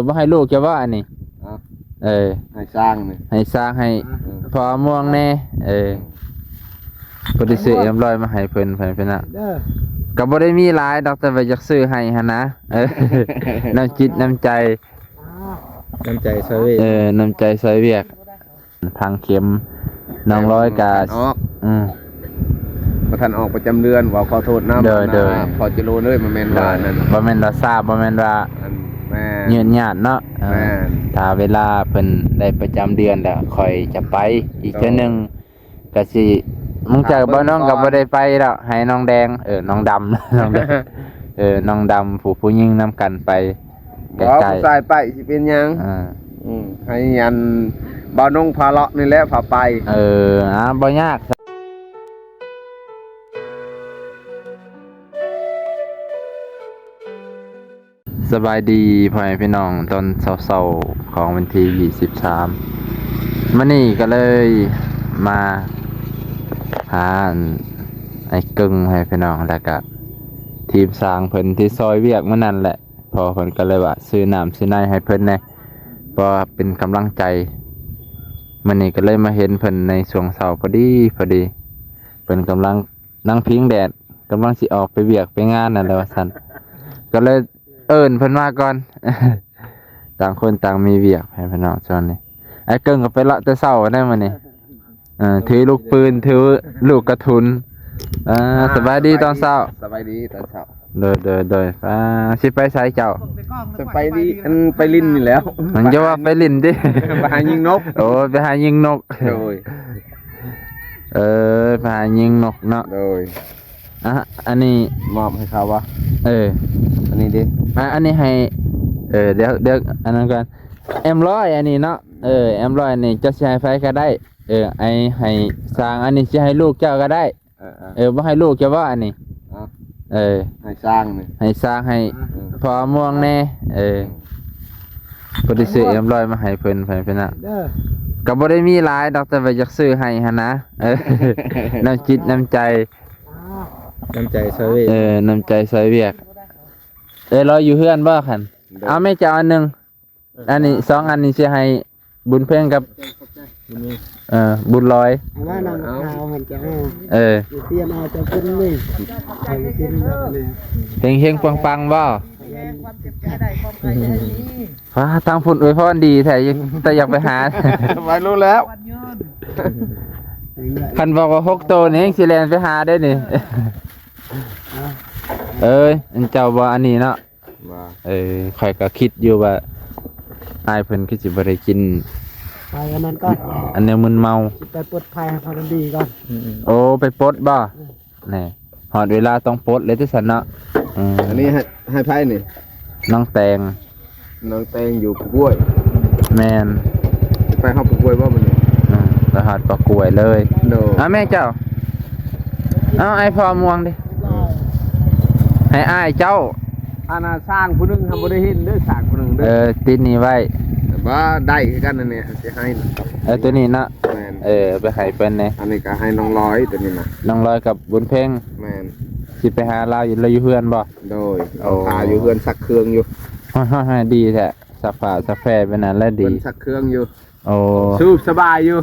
บ่ให้ลูกจะว่าอันนี้ให้สร้างนี่ให้สร้างให้พอม่วงแน่บ่ได้ซื้อเอ็มร้อยมาให้เพิ่นน่ะก็บ่ได้มีหลายดอกแต่ว่าอยากซื้อให้หั่นนะน้ำจิตน้ำใจซอยน้ำใจซอยเวียกทางเข็มน้องร้อยกาบ่ทันออกประจำเดือนว่าขอโทษนำพอจะรู้เลยบ่แม่นว่านั่นบ่แม่นว่าทราบบ่แม่นว่ายืนญาติเนาะถ้าเวลาเพิ่นได้ประจำเดือนแล้วค่อยจะไปอีกเทื่อนึงก็สิมึงจากบ่น้องก็บ่ได้ไปแล้วให้น้องแดงน้องดำน้องแดงน้องดำผู้หญิงนำกันไปใกล้ๆสายไปสิเป็นหยังให้ยันบ่น้องพาเลาะนี่แหละพาไปบ่ยากสบายดีพ่อแม่พี่น้องตอนเช้าๆของวันที่23มื้อนี้ก็เลยมาหาไอ้กึ่งให้พี่น้องแล้วก็ทีมสร้างเพิ่นที่ซอยเวียกมื้อนั้นแหละพอเพิ่นก็เลยว่าซื้อน้ำซื้อในให้เพิ่นแหน่เพราะเป็นกำลังใจมื้อนี้ก็เลยมาเห็นเพิ่นในช่วงเช้าพอดีเพิ่นกำลังนั่งพิงแดดกำลังสิออกไปเวียกไปงานนั่นแหละว่าซั่นก็เลยเอิ้นเพิ่นมาก่อน ต่างคนต่างมีเวียกให้พี่น้องจอนนี่ไอ้เกิ้งก็ไปเลาะแต่เช้าได้มื้อนี้ถือลูกปืนถือลูกกระทุนสบายดีตอนเช้าสบายดีตอนเช้าโดยสิไปไสเจ้าจะไปดีไปลิ้นนี่แล้วมันจะว่าไปลิ้นดิไปหายิงนกโอ้ไปหายิงนกโดยไปหายิงนกเนาะโดยอันนี้มอบให้เขาวะอันนี้ดิอันนี้ให้เดี๋ยวอันนั้นกันM100อันนี้เนาะM100อันนี้จะสิให้ไฟก็ได้ไอให้สร้างอันนี้สิให้ลูกเจ้าก็ได้บ่ให้ลูกจะว่าอันนี้ให้สร้างนี่ให้สร้างให้พอม่วงแน่บ่ได้ซื้อM100มาให้เพิ่นน่ะก็บ่ได้มีหลายดอกแต่ว่าอยากซื้อให้หั่นนะน้ำจิตน้ำใจซอยน้ำใจซอยเวียกรออยู่เฮือนบ่คั่นเอาแม่เจ้าอันนึงอันนี้2อันนี้สิให้บุญเพ่งกับบุญลอยว่านางขาวหันจะเอาเตรียมเอาจะกินนี่ให้กินนี่เฮงปังๆบ่ฟ้าทางฝุ่นอวยพรดีแท้แต่อยากไปหาไม่รู้แล้วคันบอกว่า6โตนี่สิแล่นไปหาได้นี่อันเจ้าบ่อันนี้เนาะข่อยก็คิดอยู่ว่าอ้ายเพิ่นคือสิบ่ได้กินไปอันนั้นก่อนอันนี้มึนเมาไปปลดภัยให้พอดีก่อนโอ้ไปปลดบ่นี่หอดเวลาต้องปลดเลยที่สันเนาะอันนี้ให้ไพ่นี่น้องแตงอยู่ปกล้วยแมนไปหาปกล้วยว่ามันไปหอดปกล้วยเลยแม่เจ้าเอาไอ้พอม่วงดิให้อ้ายเจ้าน่ะสร้างผู้นึงทำบ่ได้เห็นเด้อสร้างผู้นึงเด้อติดนี่ไว้ว่าได้คือกันนั่นเนี่ยสิให้ตัวนี้นะไปให้เพิ่นนี่อันนี้ก็ให้น้องร้อยตัวนี้นะน้องร้อยกับบุญเพ่งแม่นสิไปหาเราอยู่เฮือนบ่โดยหาอยู่เฮือนซักเครื่องอยู่ดีแท้สักผ้าสักแฟเป็นนั้นแล้วดีซักเครื่องอยู่โอ้สูบสบายอยู่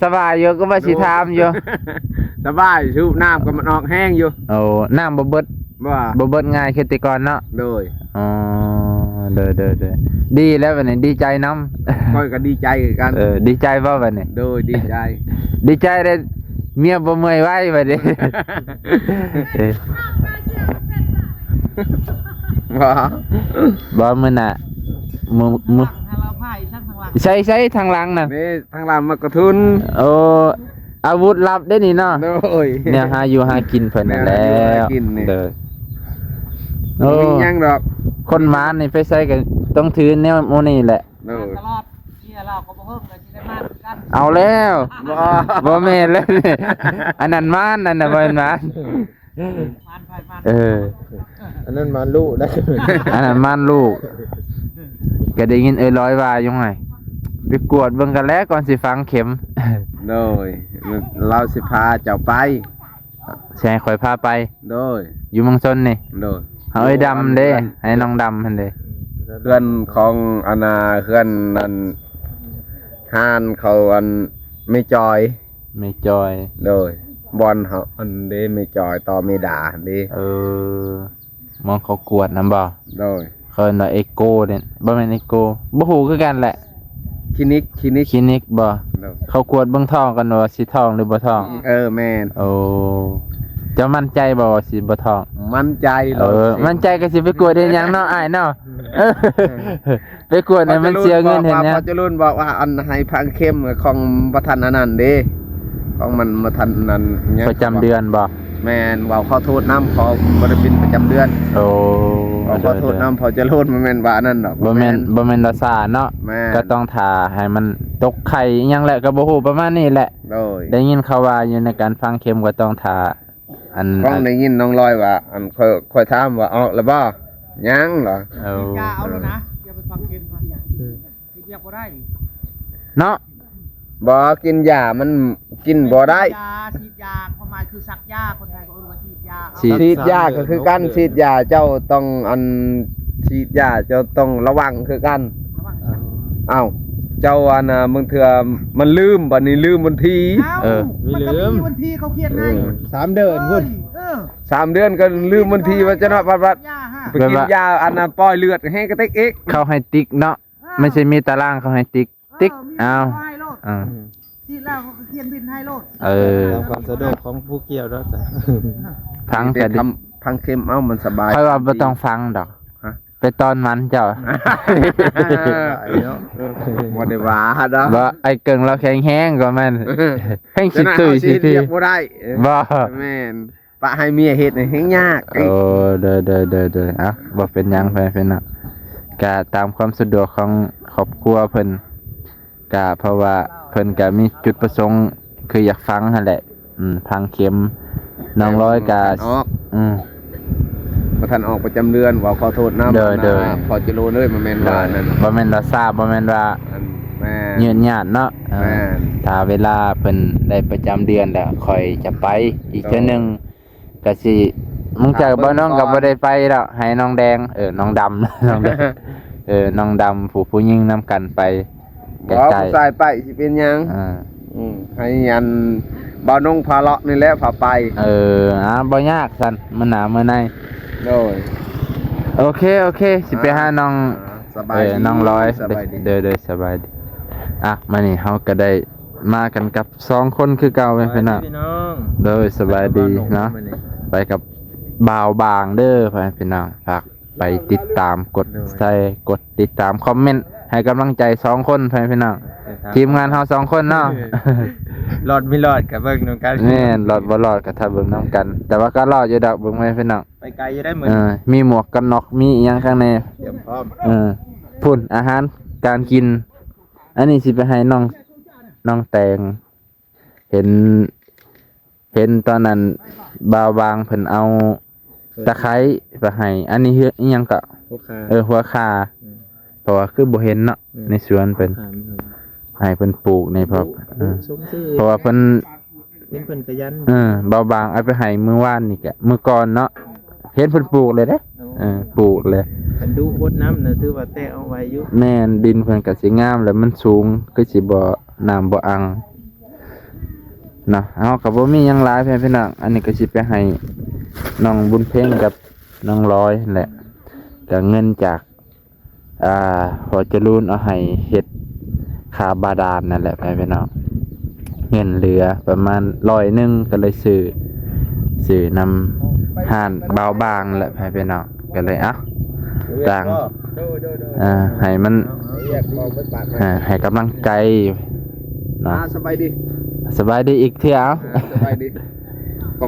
สบายอยู่ก็ว่าสิถามอยู่สบายสูบน้ำก็มันออกแห้งอยู่น้ำบ่เบิดง่ายคือแต่ก่อนเนาะโดยเด้อดีแล้วบัดนี้ดีใจนำค่อยก็ดีใจกันดีใจบ่บัดนี้โดยดีใจได้เมียบ่เมื่อยไว้บัดนี้บ่มื้อน่ะมื้อใช้ทางหลังน่ะนี่ทางหลังมากระทุนอาวุธลับได้นี่เนาะโดยเนี่ยหาอยู่หากินเพิ่นนั่นแล้วเด้อมียังดอกคนมานี่ไปใส่กันต้องถือแนวโมนี่แหละตลอดเชี่ยเราก็บ่เฮิ่มกันสิได้มากัน เอาแล้วบ่แม่นเลยอันนั้นมานนั่นน่ะบ่แม่นมานอันนั้นมานลูกได้อันนั้นมานลูกก็ได้ยินร้อยว่าอยู่ไงไปกวดเบิ่งกันแล้วก่อนสิฝังเข็มโดยเราสิพาเจ้าไปใช่ข่อยพาไปโดยอยู่เมืองชนนี่โดยเฮาดำเด้ให้น้องดำหั่นเด้ เพื่อนของอาณาเพื่อนนั่นห้านเขาอันไม่จอย ไม่จอย โดยบอลเขาอันเด้ไม่จอยต่อไม่ด่าเด้ มองเขากวดนำบ่ โดย เขาเนาะเอโกเนี่ยบ่แม่นเอโกบ่ฮู้คือกันแหละ คลินิก คลินิกบ่ โดย เขากวดเบิ่งท้องกันว่าสิท้องหรือบ่ท้อง แม่น โอ้เจะมั่นใจบ่ว่าสิบ่ท้อง มั่นใจ มั่นใจก็สิไปกวดเฮ็ดหยังเนาะอ้ายเนาะเออไปกวดเนี่ยมันเสียเงินเห็นหยัง พอจะรุ่นบอกว่าอันให้พังเข้มของประธานอันนั้นเด้ของมันมาทันนั้นเนี่ย ประจำเดือนบ่ แม่นว่าขอโทษน้ำขอบริบินประจำเดือน โอ้ ขอโทษน้ำพอจะรุ่นมันแม่นว่านั่นดอก บ่แม่นรักษาเนาะ แม่น ก็ต้องท่าให้มันตกไข่อิหยังแหละก็บ่ฮู้ประมาณนี้แหละ โดย ได้ยินเขาว่าอยู่ในการฟังเข็มก็ต้องท่าอัน ก้องได้ยินน้องลอยว่าอันค่อยถามว่าออกแล้วบ่ยังเหรอ เอา ยาเอาแล้วนะอย่าไปฟังเกมก่อนกินยาบ่ได้ เนาะ บ่กินยามันกินบ่ได้ ยาฉีดยาความหมายคือซักยาคนไทยก็เรียกว่าฉีดยาเอา ฉีดยาก็คือกันฉีดยาเจ้าต้องอันฉีดยาเจ้าต้องระวังคือกัน ระวัง เอ้าเจ้าอันน่ะมึงเถื่อมันลืมบัดนี้ลืมวันที มันก็มีวันที่เขาเขียนให้ 3 เดือนพุ่น 3 เดือนก็ลืมวันทีว่าจะเนาะบัด ยาฮะ ไปกินยาอันน่ะปล่อยเลือดให้กระติกอีก เขาให้ติ๊กเนาะไม่ใช่มีตารางเขาให้ติ๊กติ๊กเอา ให้โลด อ่า ฉีดแล้วเขาก็เขียนบินให้โลด ตามความสะดวกของผู้เกี่ยวเนาะจ้ะ ฟัง เด็ ก็ ก ดี ทำพังเข็มเอ้ามันสบาย ค่อยว่าบ่ต้องฟังดอก ฮะ ไปตอนมันเจ้า บ่ได้ว่าดอก ว่าไอ้เกิงเราแข็งแห้งก็แม่นแห้ง จะ สิ น่า ตุ้ย เขา สิ สิ ที เรียกบ่ได้ บ่ แม่นปะให้เมียเฮ็ดนี่แฮงยาก โอ้เด้อเอ้าบ่เป็นหยังเพิ่นเนาะก็ตามความสะดวกของครอบครัวเพิ่นก็เพราะว่าเพิ่นก็มีจุดประสงค์คืออยากฟังนั่นแหละฟังเข็มน้องร้อยก็ ออก อืม บ่ทันออกประจำเดือนว่าขอโทษนำ เด้อ พอจะรู้เลยมันแม่นว่านั่น บ่แม่นเราทราบบ่แม่นว่า อันแม่น ยืนหยาดเนาะ แม่น ถ้าเวลาเพิ่นได้ประจำเดือนแล้วค่อยจะไปอีกเทื่อหนึงก็สิมึงจากบ่น้องก็บ่ได้ไปแล้วให้น้องแดงน้องดำ น้องแดงน้องดำผู้หญิงนํกันไปใก บ่ ล้ ผู้ชายไปสิเป็นหยัง ๆให้อันบ่าวนงพาเลาะนี่แหละพาไป บ่ยากซั่นมันหนามื้อใน โดย โอเคสิไปหาน้อง สบายดี น้องร้อย สบายดี เด้อสบายดีมานี่เฮาก็ได้มากันกับ2คนคือเก่าเว้ยพี่น้อง พี่น้อง เด้อสบายดีเนาะไปกับบ่าวบางเด้อพี่น้องฝากไปติดตามกดใส่กดติดตามคอมเมนต์ให้กำลังใจ2คนพี่น้องทีมงานเฮา2คนเนาะ รอดไม่รอดกับเบิ่งนำกัน แม่นรอดบ่รอดก็ถ้าเบิ่งนํกัน แต่ว่าก็รอดอยู่ดอกเบิ่งไว้พี่น้อง ไปไกลจะได้เหมือน มีหมวกกันน็อกมีอีหยังข้างใน เตรียมพร้อม พุ่นอาหารการกิน อันนี้สิไปให้น้องแตงเห็นตอนนั้นบ่าวบางเพิ่นเอาตะไคร้ไปให้อันนี้เฮ็ดอีหยังก็ ผู้ค้า หัวคาเพราะว่าคือบ่เห็นเนาะในสวนเพิ่นให้เพิ่นปลูกในเพราะ สมซื่อ เพราะว่าเพิ่น เป็นเพิ่นขยัน บ่าวบางเอาไปให้มื้อวานนี่ก็มื้อก่อนเนาะเห็นเพิ่นปลูกเลยเด้ปลูกเลย คันดูบดน้ำน่ะถือว่าแต่เอาไว้อยู่ แม่นดินเพิ่นก็สิงามแล้วมันสูงก็สิบ่น้ำบ่อังเนาะเฮาก็บ่มีหยังหลายพี่น้องอันนี้ก็สิไปให้น้องบุญเพ็งกับน้องร้อยนั่นแหละก็เงินจากพอจรูนเอาให้เฮ็ดคาบาดาลนั่นแหละพี่น้องเงินเหลือประมาณ100นึงก็เลยซื้อนำห้านเบาบางแหละพี่น้องก็เลยต่างให้มัน อยากบอกไปปาก ให้กำลังใจเนาะ สบายดี สบายดีอีกเที่ยว สบายดี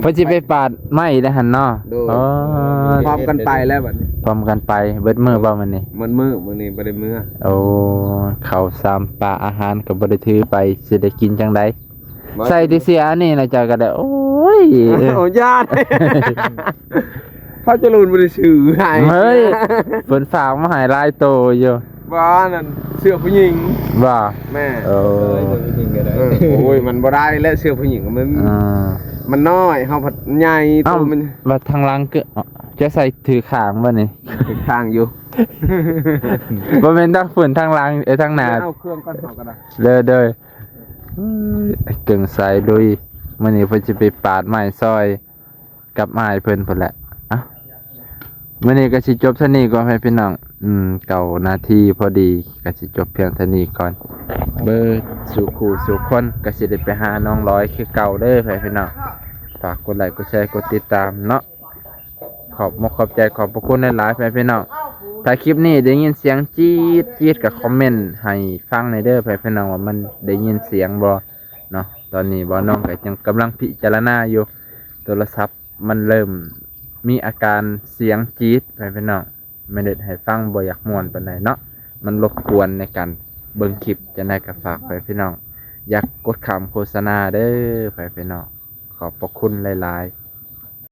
เพิ่นสิไปปาดไม้ได้หั่นเนาะ ดู อ๋อ พร้อมกันไปแล้วบัดนี้ พร้อมกันไปเบิดมื้อบ่มื้อนี้ มันมื้อนี้บ่ได้มื้อ โอ้ข้าวสามปลาอาหารก็บ่ได้ถือไปสิได้กินจังได๋ใส่ที่เสียอันนี้นะจ๊ะก็ได้โอ้ย โอ้ญาติพระเจริญบ่ได้ชื่อให้ เฮ้ยเพิ่นฝากมาให้หลายโตอยู่ บ่นั่นเสื้อผู้หญิง บ่ แม่ โอ้ จริงๆก็ได้ โอ้ยมันบ่ได้แล้วเสื้อผู้หญิงมัน อ่า มันน้อยเฮาผัดใหญ่ เอ้า ตัวมัน ว่าทางหลังคือ จะใส่ถือขางบ่นี่ ติดข้างอยู่ บ่แม่นทั้งฝุ่นทั้งหลังทั้งหน้า เอาเครื่องก่อนเฮาก็ได้ เลยไอ้เก่งใส่ลุยมื้อนี้เพิ่นสิไปปาดไม้ซอยกับไม้เพิ่นพุ่นแหละอ่ะมื้อนี้ก็สิจบเท่านี้ก่อนให้พี่น้องเก่านาทีพอดีก็สิจบเพียงเท่านี้ก่อนเบิดสู่คู่สู่คนก็สิได้ไปหาน้องร้อยคือเก่าเด้อพี่น้องฝากกดไลค์กดแชร์กดติดตามเนาะขอบใจขอบพระคุณหลายๆพี่น้องถ้าคลิปนี้ได้ยินเสียงจี๊ดก็คอมเมนต์ให้ฟังในอยเด้อพี่น้องว่ามันได้ยินเสียงบ่เนาะตอนนี้บ่น้องก็ยังกำลังพิจารณาอยู่โทรศัพท์มันเริ่มมีอาการเสียงจี๊ดพี่น้องไม่ได้ให้ฟังบ่อยากม่วนปานใดเนาะมันรบกวนในการเบิ่งคลิปจะได้ก็ฝากพี่น้องอยากกดคำโฆษณาเด้อพี่น้องขอบพระคุณหลายๆ